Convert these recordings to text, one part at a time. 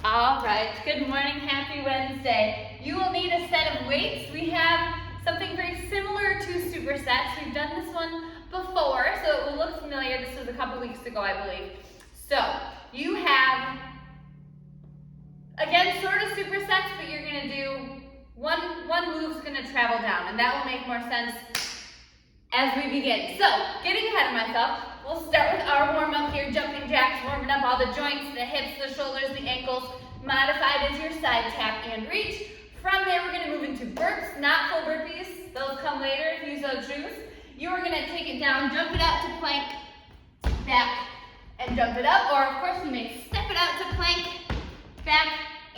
All right, good morning, happy Wednesday. You will need a set of weights. We have something very similar to supersets. We've done this one before, so it will look familiar. This was a couple weeks ago, I believe. So you have, again, sort of supersets, but you're gonna do one move's gonna travel down, and that will make more sense as we begin. So, getting ahead of myself, we'll start with our warm-up here, jumping jacks, warming up all the joints, the hips, the shoulders, the ankles, modified as your side tap and reach. From there, we're gonna move into burps, not full burpees. Those come later if you so choose. You are gonna take it down, jump it out to plank, back, and jump it up. Or of course, you may step it out to plank, back,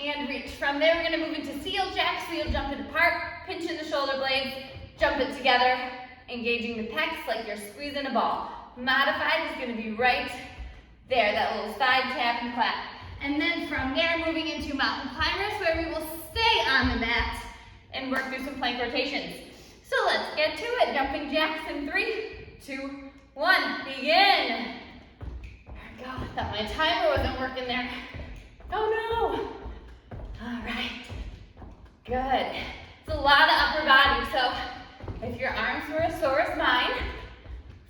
and reach. From there, we're gonna move into seal jacks. So you'll jump it apart, pinch in the shoulder blades, jump it together, engaging the pecs like you're squeezing a ball. Modified is going to be right there, that little side tap and clap. And then from there, moving into mountain climbers, where we will stay on the mat and work through some plank rotations. So let's get to it. Jumping jacks in 3, 2, 1, begin. There we go. Thought my timer wasn't working there. Oh no. All right. Good. It's a lot of upper body, so if your arms were as sore as mine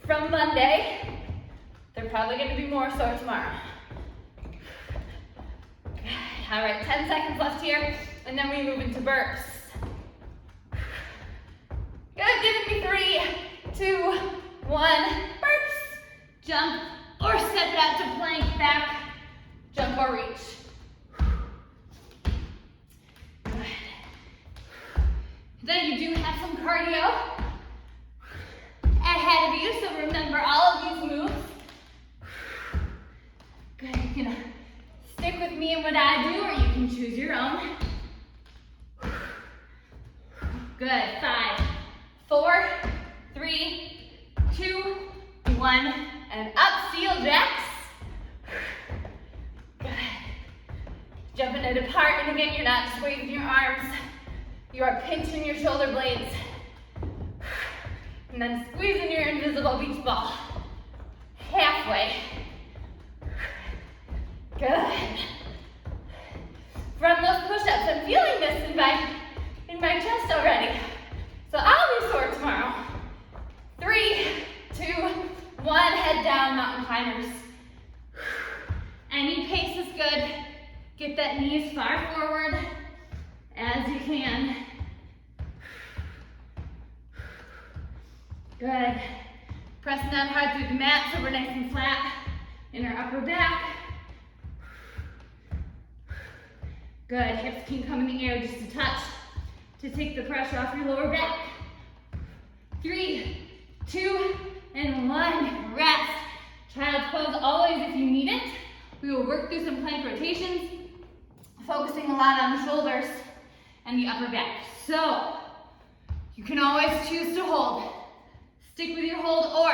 from Monday, they're probably going to be more sore tomorrow. All right, 10 seconds left here, and then we move into burps. Good, give me 3, 2, 1, burps. Jump or step it out to plank, back, jump or reach. Good. Then you do have some cardio ahead of you, so remember all of these moves. Good, you can stick with me in what I do, or you can choose your own. Good, 5, 4, 3, 2, 1, and up, seal jacks. Good. Jumping it apart, and again, you're not just waving your arms. You are pinching your shoulder blades. And then squeezing your invisible beach ball. Halfway. Good. From those push-ups, I'm feeling this in my chest already. So I'll be sore tomorrow. 3, 2, 1, head down, mountain climbers. Any pace is good. Get that knee as far forward as you can. Good. Pressing down hard through the mat so we're nice and flat in our upper back. Good. Hips can come in the air just a touch to take the pressure off your lower back. 3, 2, and 1. Rest. Child's pose always if you need it. We will work through some plank rotations, focusing a lot on the shoulders and the upper back. So, you can always choose to hold. Stick with your hold, or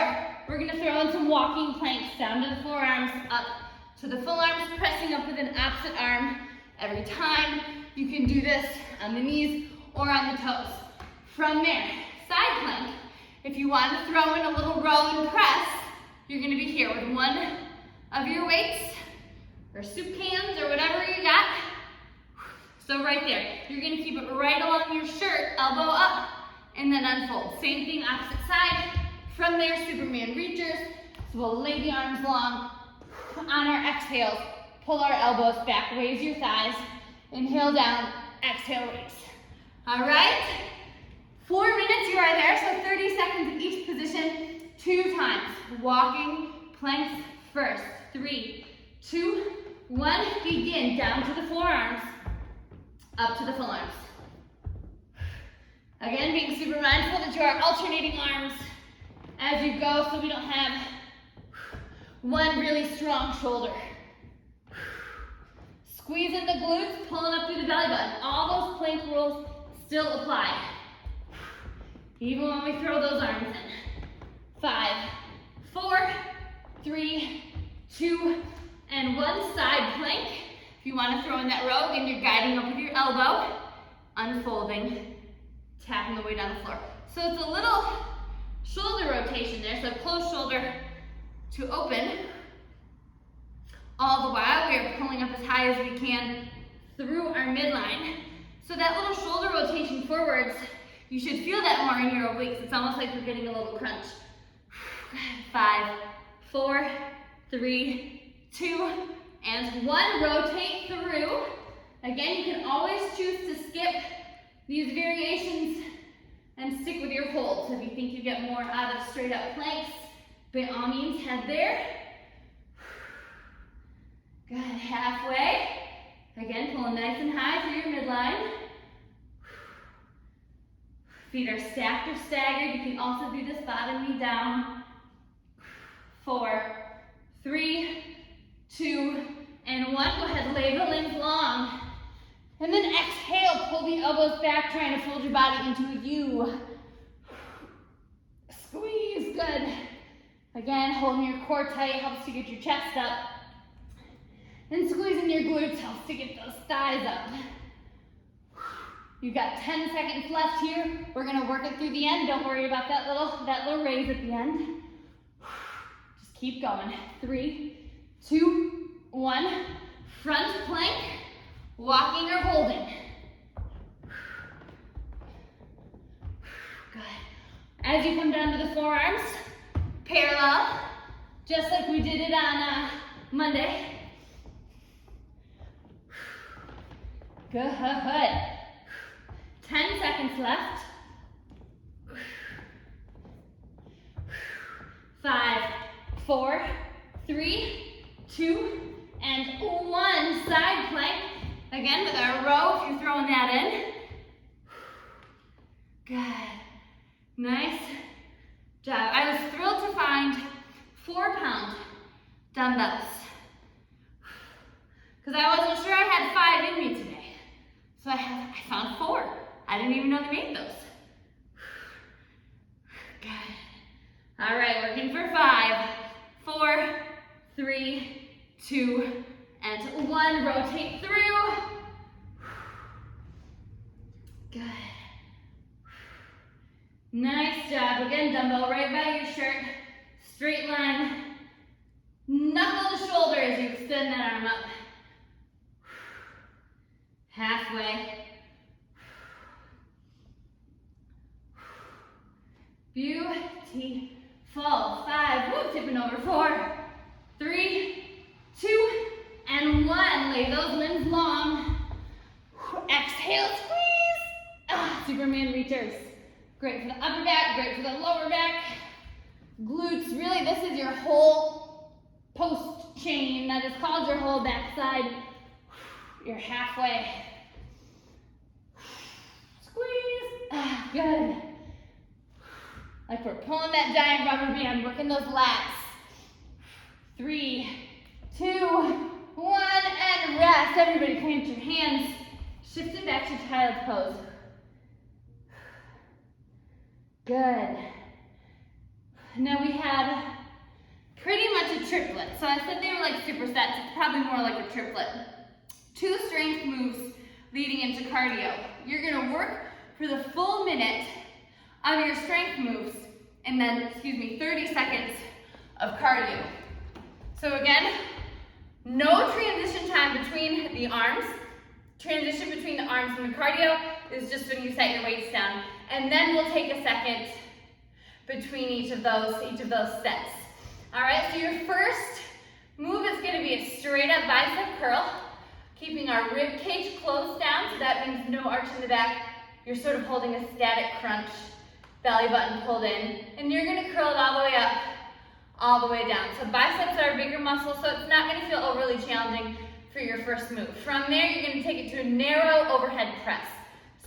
we're gonna throw in some walking planks down to the forearms, up to the full arms, pressing up with an opposite arm every time. You can do this on the knees or on the toes. From there, side plank. If you want to throw in a little row and press, you're gonna be here with one of your weights, or soup cans, or whatever you got. So right there, you're gonna keep it right along your shirt, elbow up, and then unfold. Same thing, opposite side. From there, Superman reachers. So we'll lay the arms long. On our exhales, pull our elbows back, raise your thighs. Inhale down, exhale, raise. All right? 4 minutes, you are there. So 30 seconds in each position, 2 times. Walking planks first. 3, 2, 1, begin. Down to the forearms, up to the full arms. Again, being super mindful that you are alternating arms as you go so we don't have one really strong shoulder. Squeezing the glutes, pulling up through the belly button. All those plank rules still apply, even when we throw those arms in. 5, 4, 3, 2, and 1. Side plank. If you want to throw in that row, again, you're guiding up with your elbow, unfolding, tapping the weight on the floor. So it's a little shoulder rotation there, so closed shoulder to open. All the while, we are pulling up as high as we can through our midline. So that little shoulder rotation forwards, you should feel that more in your obliques. It's almost like you're getting a little crunch. 5, 4, 3, 2, and 1. Rotate through. Again, you can always choose to skip these variations and stick with your hold. So if you think you get more out of straight up planks, by all means, head there. Good, halfway. Again, pulling nice and high through your midline. Feet are stacked or staggered. You can also do this bottom knee down. 4, 3, 2, and 1. Go ahead, lay the limbs long. And then exhale, pull the elbows back, trying to fold your body into a U. Squeeze, good. Again, holding your core tight helps to get your chest up. And squeezing your glutes helps to get those thighs up. You've got 10 seconds left here. We're gonna work it through the end. Don't worry about that little raise at the end. Just keep going. 3, 2, 1. Front plank, walking or holding. Good. As you come down to the forearms, parallel, just like we did it on Monday. Good. 10 seconds left. 5, 4, 3, 2, and 1. Side plank. Again with our row, if you're throwing that in. Good. Nice job. I was thrilled to find 4-pound dumbbells because I wasn't sure I had 5 in me today. So I found 4. I didn't even know they made those. Good. All right, working for 5, 4, 3, 2, and 1. Rotate through. Good. Nice job. Again, dumbbell right by your shirt. Straight line. Knuckle the shoulder as you extend that arm up. Halfway. Beautiful. 5, woo, tipping over. 4, 3, 2, and 1. Lay those limbs long. Exhale, squeeze. Superman reachers. Great for the upper back, great for the lower back. Glutes, really this is your whole post chain. That is called your whole backside. You're halfway. Squeeze. Good. Like we're pulling that giant rubber band, working those lats. 3, 2, 1, and rest. Everybody plant your hands. Shift it back to child's pose. Good. Now we have pretty much a triplet. So I said they were like supersets. It's probably more like a triplet. 2 strength moves leading into cardio. You're gonna work for the full minute of your strength moves and then, 30 seconds of cardio. So again, no transition time between the arms. Transition between the arms and the cardio is just when you set your weights down. And then we'll take a second between each of those sets. All right, so your first move is gonna be a straight up bicep curl, keeping our rib cage closed down, so that means no arch in the back. You're sort of holding a static crunch, belly button pulled in, and you're gonna curl it all the way up, all the way down. So biceps are a bigger muscle, so it's not gonna feel overly challenging for your first move. From there, you're gonna take it to a narrow overhead press.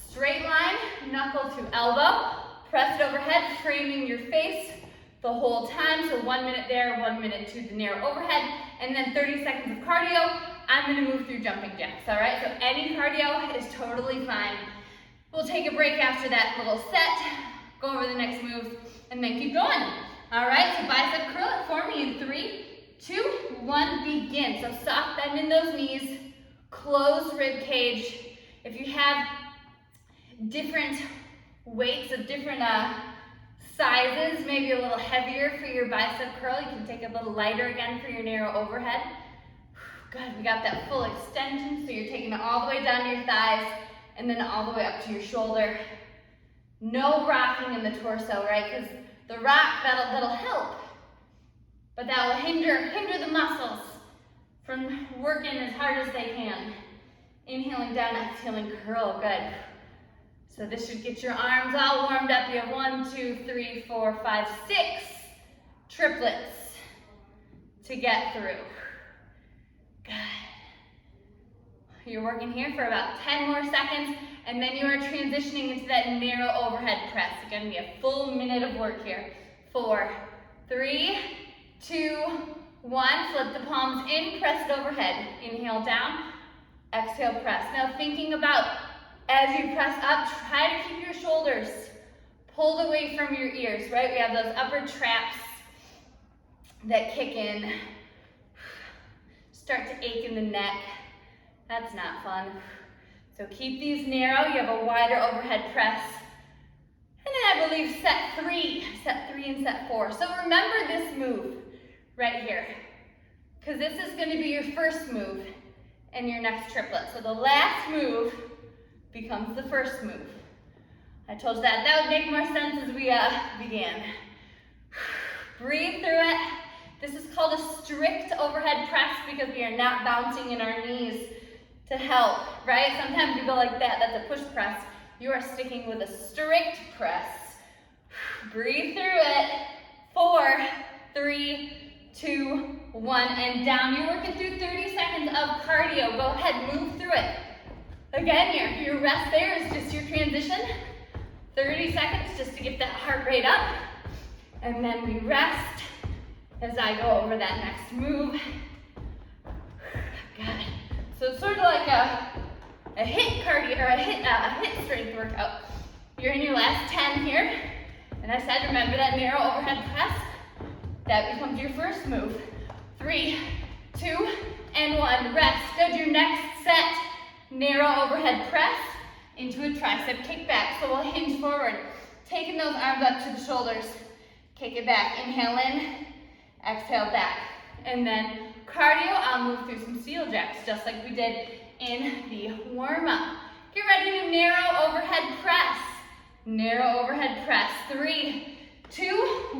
Straight line, knuckle to elbow, press it overhead, framing your face the whole time. So 1 minute there, 1 minute to the narrow overhead, and then 30 seconds of cardio. I'm gonna move through jumping jacks, all right? So any cardio is totally fine. We'll take a break after that little set, go over the next moves, and then keep going. All right, so bicep curl it for me in 3, 2, 1, begin. So soft bend in those knees, closed rib cage. If you have different weights of different sizes, maybe a little heavier for your bicep curl, you can take a little lighter again for your narrow overhead. Good, we got that full extension, so you're taking it all the way down to your thighs and then all the way up to your shoulder. No rocking in the torso, right? Because the rock, that'll help, but that will hinder the muscles from working as hard as they can. Inhaling down, exhaling, curl, good. So this should get your arms all warmed up. You have 1, 2, 3, 4, 5, 6 triplets to get through. Good. You're working here for about 10 more seconds, and then you are transitioning into that narrow overhead press. You're gonna be a full minute of work here. 4, 3, 2, 1. Flip the palms in, press it overhead. Inhale down, exhale, press. Now thinking about, as you press up, try to keep your shoulders pulled away from your ears, right? We have those upper traps that kick in, start to ache in the neck. That's not fun. So keep these narrow. You have a wider overhead press. And then I believe set 3 and set 4. So remember this move right here, because this is going to be your first move and your next triplet. So the last move becomes the first move. I told you that would make more sense as we began. Breathe through it. This is called a strict overhead press because we are not bouncing in our knees to help, right? Sometimes you go like that, that's a push press. You are sticking with a strict press. Breathe through it. 4, 3, 2, 1, and down. You're working through 30 seconds of cardio. Go ahead, move through it. Again, your rest there is just your transition. 30 seconds just to get that heart rate up. And then we rest as I go over that next move. Good. So it's sort of like a hit cardio, or a hit strength workout. You're in your last 10 here. And I said, remember that narrow overhead press? That becomes your first move. 3, 2, and 1. Rest. Good. Your next set, narrow overhead press into a tricep kickback. So we'll hinge forward, taking those arms up to the shoulders. Kick it back. Inhale in, exhale back. And then cardio, I'll move through some seal jacks just like we did in the warm-up. Get ready to narrow overhead press. Narrow overhead press. 3, 2,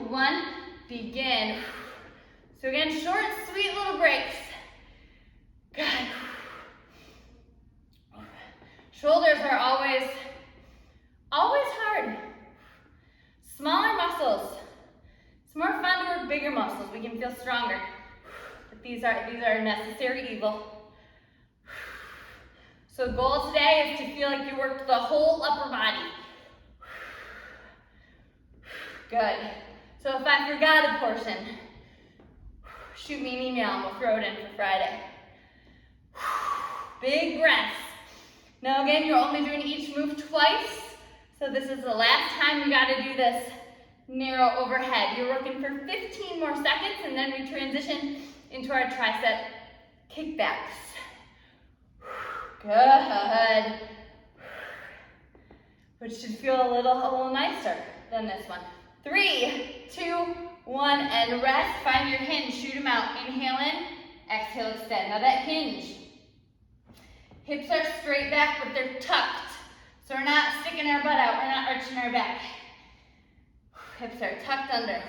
1, begin. So again, short, sweet little breaks. Good. Shoulders are always hard. Smaller muscles. It's more fun to work bigger muscles. We can feel stronger. But these are a necessary evil. So the goal today is to feel like you worked the whole upper body. Good. So if I forgot a portion, shoot me an email and we'll throw it in for Friday. Big breaths. Now again, you're only doing each move twice. So this is the last time you got to do this narrow overhead. You're working for 15 more seconds and then we transition into our tricep kickbacks. Good. Which should feel a little nicer than this one. 3, 2, 1, and rest. Find your hinge, shoot them out. Inhale in, exhale, extend. Now that hinge, hips are straight back, but they're tucked. So we're not sticking our butt out, we're not arching our back. Hips are tucked under.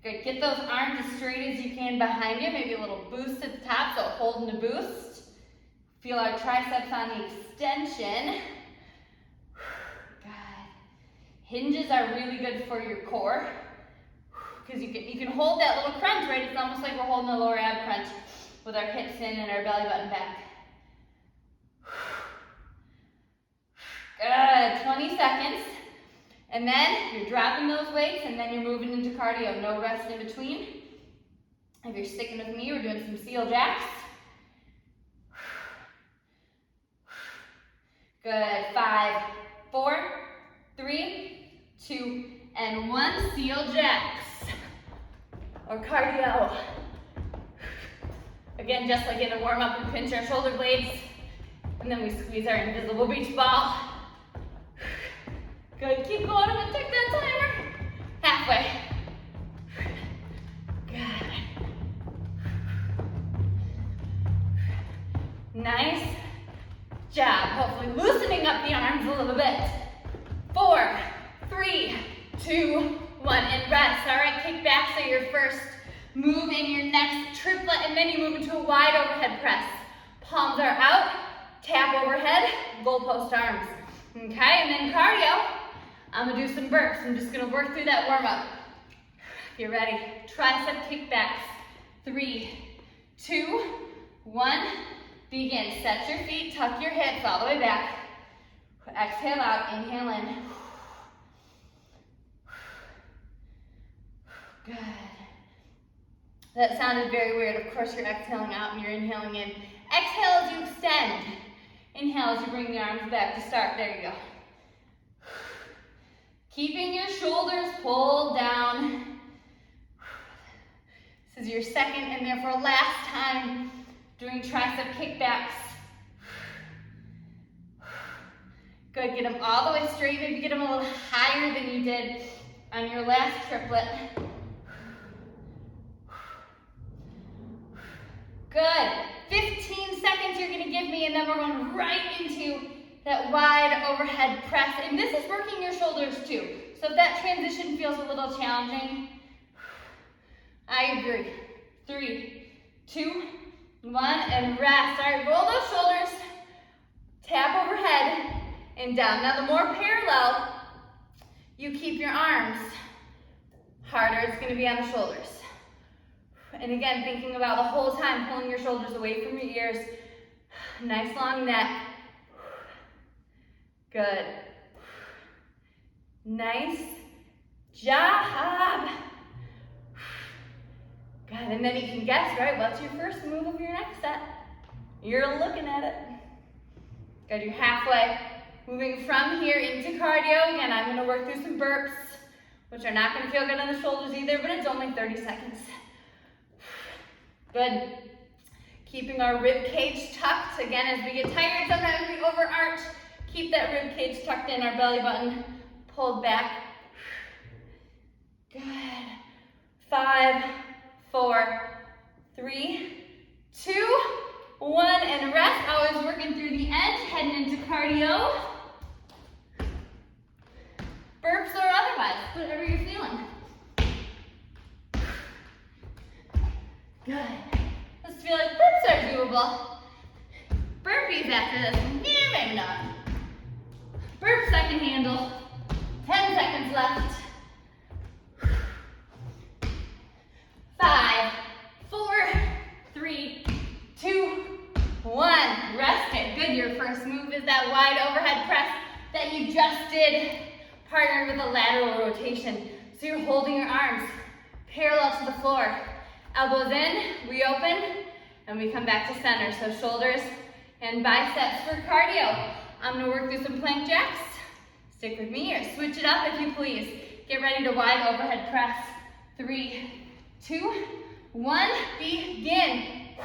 Good, get those arms as straight as you can behind you. Maybe a little boost at the top, so holding the boost. Feel our triceps on the extension. God. Hinges are really good for your core because you can hold that little crunch, right? It's almost like we're holding a lower ab crunch with our hips in and our belly button back. Good, 20 seconds. And then you're dropping those weights and then you're moving into cardio. No rest in between. If you're sticking with me, we're doing some seal jacks. Good, 5, 4, 3, 2, and 1. Seal jacks or cardio. Again, just like in a warm-up, we pinch our shoulder blades and then we squeeze our invisible beach ball. Good, keep going. I'm gonna take that timer. Halfway. Good. Nice job. Hopefully loosening up the arms a little bit. 4, 3, 2, 1, and rest. All right, kick back. So your first move in your next triplet, and then you move into a wide overhead press. Palms are out, tap overhead, goalpost arms. Okay, and then cardio, I'm gonna do some burps. I'm just gonna work through that warm up. If you're ready, tricep kickbacks. 3, 2, 1, begin. Set your feet, tuck your hips all the way back. Exhale out, inhale in. Good. That sounded very weird. Of course, you're exhaling out and you're inhaling in. Exhale as you extend. Inhale as you bring the arms back to start. There you go. Keeping your shoulders pulled down. This is your second and therefore last time doing tricep kickbacks. Good, get them all the way straight. Maybe get them a little higher than you did on your last triplet. Good. 15 seconds you're gonna give me, and then we're going right into that wide overhead press. And this is working your shoulders too. So if that transition feels a little challenging, I agree. 3, 2, 1, and rest. All right, roll those shoulders, tap overhead, and down. Now the more parallel you keep your arms, harder it's gonna be on the shoulders. And again, thinking about the whole time, pulling your shoulders away from your ears. Nice long neck. Good. Nice job. Good, and then you can guess, right, what's your first move of your next set? You're looking at it. Good, you're halfway. Moving from here into cardio. Again, I'm gonna work through some burps, which are not gonna feel good on the shoulders either, but it's only 30 seconds. Good. Keeping our rib cage tucked. Again, as we get tired, sometimes we overarch. Keep that rib cage tucked in, our belly button pulled back. Good. 5, 4, 3, 2, 1, and rest. Always working through the edge, heading into cardio. Burps or otherwise, whatever you're feeling. Good. Let's feel like burps are doable. Burpees after this. Yeah, maybe not. Burps I can handle. 10 seconds left. 5, 4, 3, 2, 1. Rest it. Good. Your first move is that wide overhead press that you just did, partnered with a lateral rotation. So you're holding your arms parallel to the floor. Elbows in, we open, and we come back to center. So shoulders and biceps for cardio. I'm gonna work through some plank jacks. Stick with me or switch it up if you please. Get ready to wide overhead press. 3, 2, 1, begin.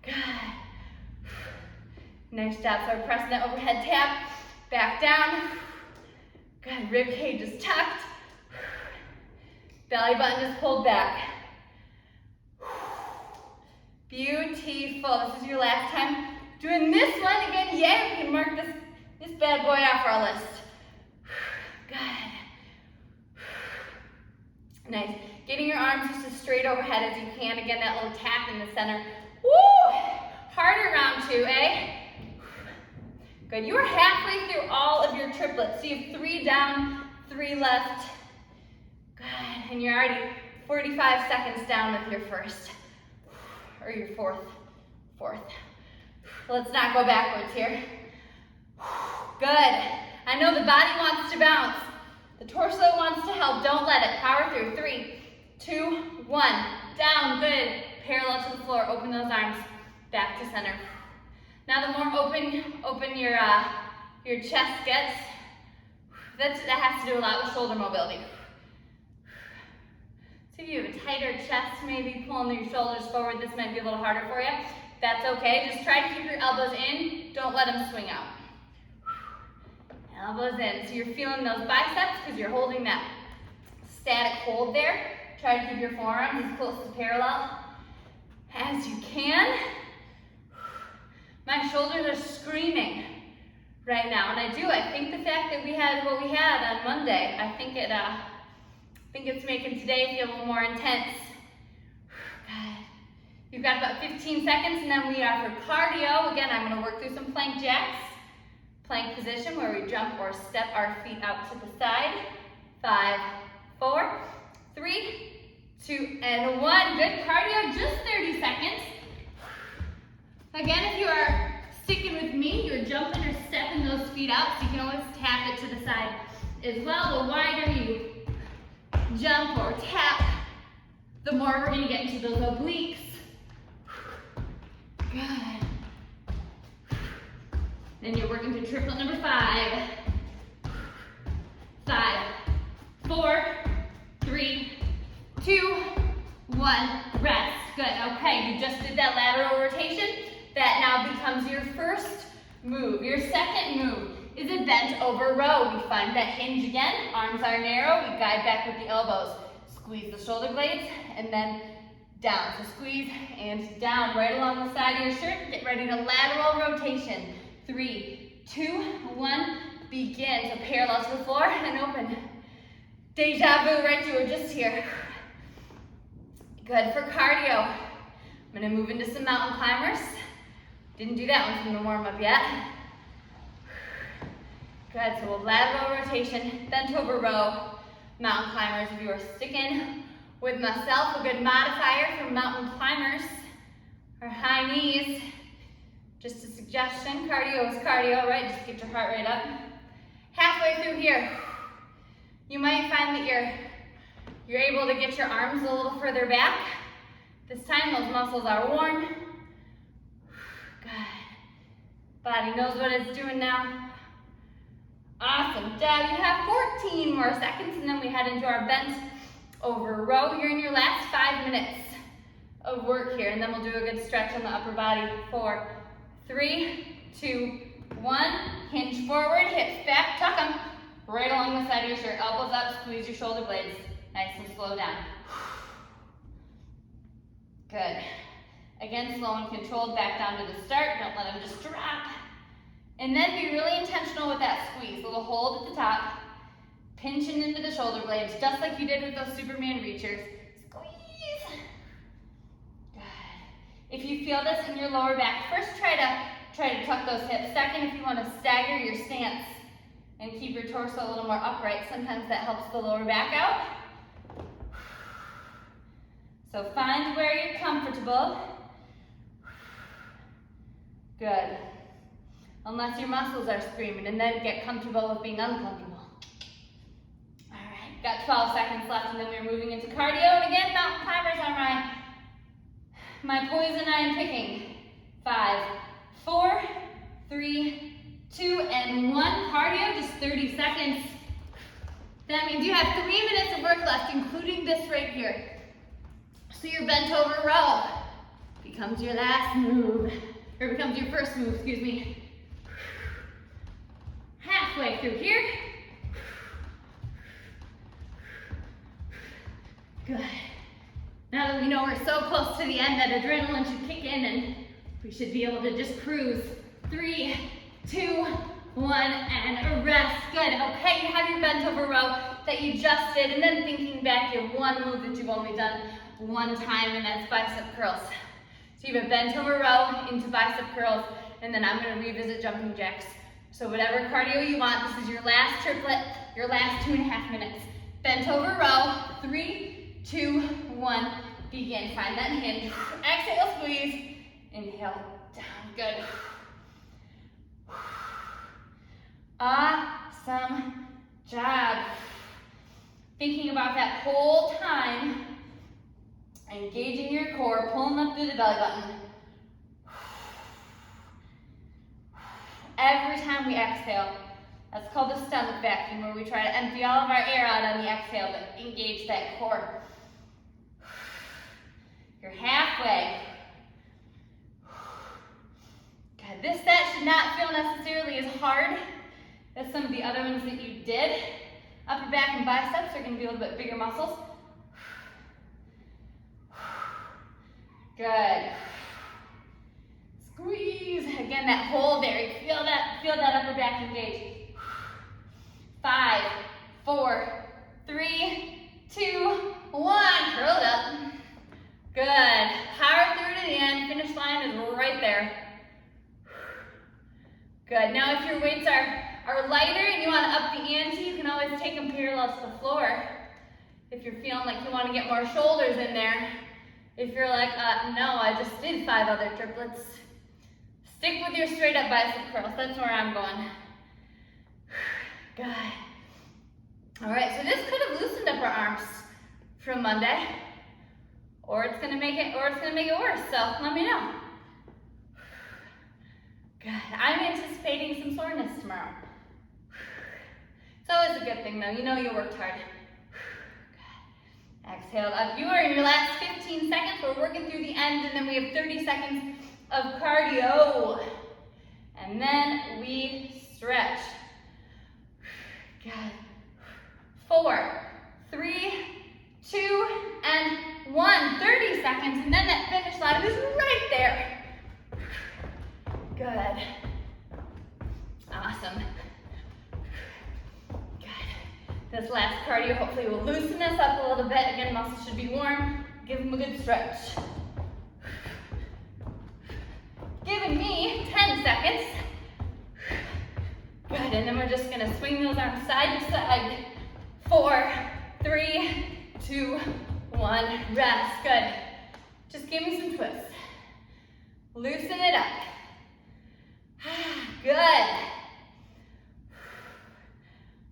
Good. Nice job. So we're pressing that overhead tap, back down. Good, rib cage is tucked. Belly button is pulled back. Beautiful. This is your last time doing this one. Again, yeah, we can mark this bad boy off our list. Good. Nice. Getting your arms just as straight overhead as you can. Again, that little tap in the center. Woo! Harder round 2, eh? Good. You are halfway through all of your triplets. So you have 3 down, 3 left. Good. And you're already 45 seconds down with your first. Or your fourth. Let's not go backwards here. Good. I know the body wants to bounce. The torso wants to help. Don't let it. Power through. 3, 2, 1. Down. Good. Parallel to the floor. Open those arms. Back to center. Now the more open your chest gets, that has to do a lot with shoulder mobility. So if you have a tighter chest, maybe pulling your shoulders forward, this might be a little harder for you. That's okay. Just try to keep your elbows in. Don't let them swing out. Elbows in. So you're feeling those biceps because you're holding that static hold there. Try to keep your forearms as close to parallel as you can. My shoulders are screaming right now, and I think the fact that we had what we had on Monday, I think it's making today feel a little more intense. God. You've got about 15 seconds, and then we are for cardio. Again, I'm gonna work through some plank jacks. Plank position where we jump or step our feet out to the side. 5, 4, 3, 2, and 1. Good cardio, just 30 seconds. Again, if you are sticking with me, you're jumping or stepping those feet out, so you can always tap it to the side as well. The wider you jump or tap, the more we're gonna get into those obliques. Good. Then you're working to triplet number 5. 5, 4, 3, 2, 1, rest. Good, okay, you just did that lateral rotation. That now becomes your first move. Your second move is a bent over row. We find that hinge again, arms are narrow, we guide back with the elbows. Squeeze the shoulder blades, and then down. So squeeze and down, right along the side of your shirt. Get ready to lateral rotation. 3, 2, 1, begin. So parallel to the floor and open. Deja vu, right? You were just here. Good for cardio. I'm gonna move into some mountain climbers. Didn't do that one from the warm up yet. Good, so we'll lateral rotation, bent over row, mountain climbers. If you are sticking with myself, a good modifier for mountain climbers are high knees. Just a suggestion, cardio is cardio, right? Just get your heart rate up. Halfway through here, you might find that you're able to get your arms a little further back. This time those muscles are warm. Good. Body knows what it's doing now. Awesome job. You have 14 more seconds, and then we head into our bent over row. You're in your last 5 minutes of work here, and then we'll do a good stretch on the upper body. 4, 3, 2, 1. Hinge forward, hips back, tuck them right along the side of your shirt. Elbows up, squeeze your shoulder blades. Nice and slow down. Good. Again, slow and controlled back down to the start. Don't let them just drop. And then be really intentional with that squeeze. A little hold at the top. Pinching into the shoulder blades, just like you did with those Superman reachers. Squeeze. Good. If you feel this in your lower back, first try to tuck those hips. Second, if you want to stagger your stance and keep your torso a little more upright, sometimes that helps the lower back out. So find where you're comfortable. Good. Unless your muscles are screaming, and then get comfortable with being uncomfortable. All right, got 12 seconds left, and then we're moving into cardio. And again, mountain climbers are my poison I am picking. 5, 4, 3, 2, and 1. Cardio, just 30 seconds. That means you have 3 minutes of work left, including this right here. So your bent over row becomes your last move, or becomes your first move, excuse me. Halfway through here. Good. Now that we know we're so close to the end, that adrenaline should kick in and we should be able to just cruise. 3, 2, 1, and a rest. Good. Okay, you have your bent over row that you just did, and then thinking back, you have one move that you've only done one time, and that's bicep curls. So you have a bent over row into bicep curls, and then I'm going to revisit jumping jacks. So whatever cardio you want, this is your last triplet, your last 2.5 minutes. Bent over row, 3, 2, 1, begin. Find that hinge. Exhale, squeeze. Inhale, down. Good. Awesome job. Thinking about that whole time, engaging your core, pulling up through the belly button. Every time we exhale, that's called the stomach vacuum, where we try to empty all of our air out on the exhale, but engage that core. You're halfway. God, this set should not feel necessarily as hard as some of the other ones that you did. Upper back and biceps are going to be a little bit bigger muscles. Good. Squeeze. Again, find that hold there. Feel that upper back engage. 5, 4, 3, 2, 1. Curl it up. Good. Power through to the end. Finish line is right there. Good. Now if your weights are lighter and you want to up the ante, you can always take them parallel to the floor. If you're feeling like you want to get more shoulders in there. If you're like, no, I just did 5 other triplets. Stick with your straight up bicep curls. That's where I'm going. Good. All right, so this could have loosened up our arms from Monday, or it's gonna make it worse. So let me know. Good. I'm anticipating some soreness tomorrow. It's always a good thing though. You know you worked hard. Good. Exhale up. You are in your last 15 seconds. We're working through the end, and then we have 30 seconds of cardio. And then we stretch. Good. 4, 3, 2, and 1. 30 seconds, and then that finish line is right there. Good. Awesome. Good. This last cardio hopefully will loosen us up a little bit. Again, muscles should be warm. Give them a good stretch. Giving me 10 seconds. Good, and then we're just gonna swing those arms side to side. 4, 3, 2, 1. Rest. Good. Just give me some twists. Loosen it up. Good.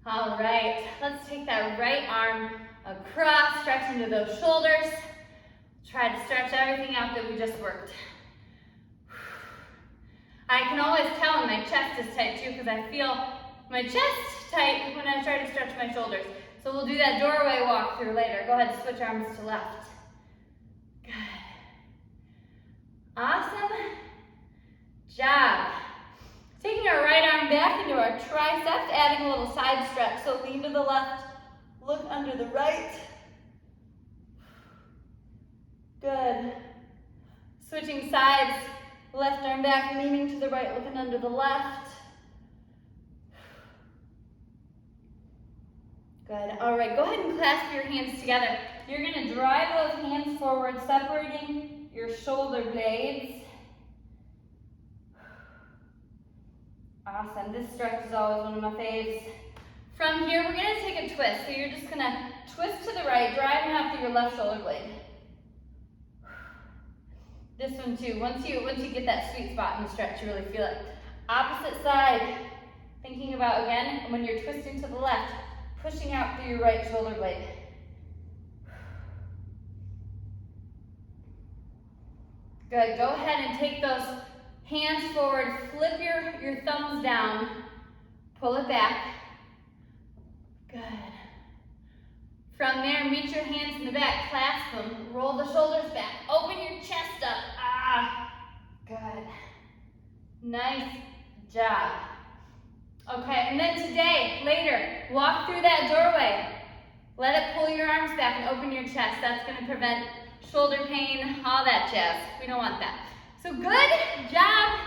All right. Let's take that right arm across, stretch into those shoulders. Try to stretch everything out that we just worked. I can always tell when my chest is tight too, because I feel my chest tight when I try to stretch my shoulders. So we'll do that doorway walk through later. Go ahead and switch arms to left. Good. Awesome job. Taking our right arm back into our triceps, adding a little side stretch. So lean to the left, look under the right. Good. Switching sides, left arm back, leaning to the right, looking under the left. Good. All right, go ahead and clasp your hands together. You're going to drive those hands forward, separating your shoulder blades. Awesome. This stretch is always one of my faves. From here, we're going to take a twist. So you're just going to twist to the right, driving out through your left shoulder blade. This one too. Once you get that sweet spot in the stretch, you really feel it. Opposite side. Thinking about, again, when you're twisting to the left, pushing out through your right shoulder blade. Good. Go ahead and take those hands forward. Flip your thumbs down. Pull it back. Good. From there, meet your hands in the back. Clasp them. Roll the shoulders back. Open your chest up. Good. Nice job. Okay, and then today, later, walk through that doorway. Let it pull your arms back and open your chest. That's going to prevent shoulder pain, all that jazz. We don't want that. So good job.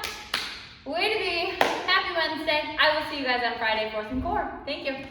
Way to be. Happy Wednesday. I will see you guys on Friday for some core. Thank you.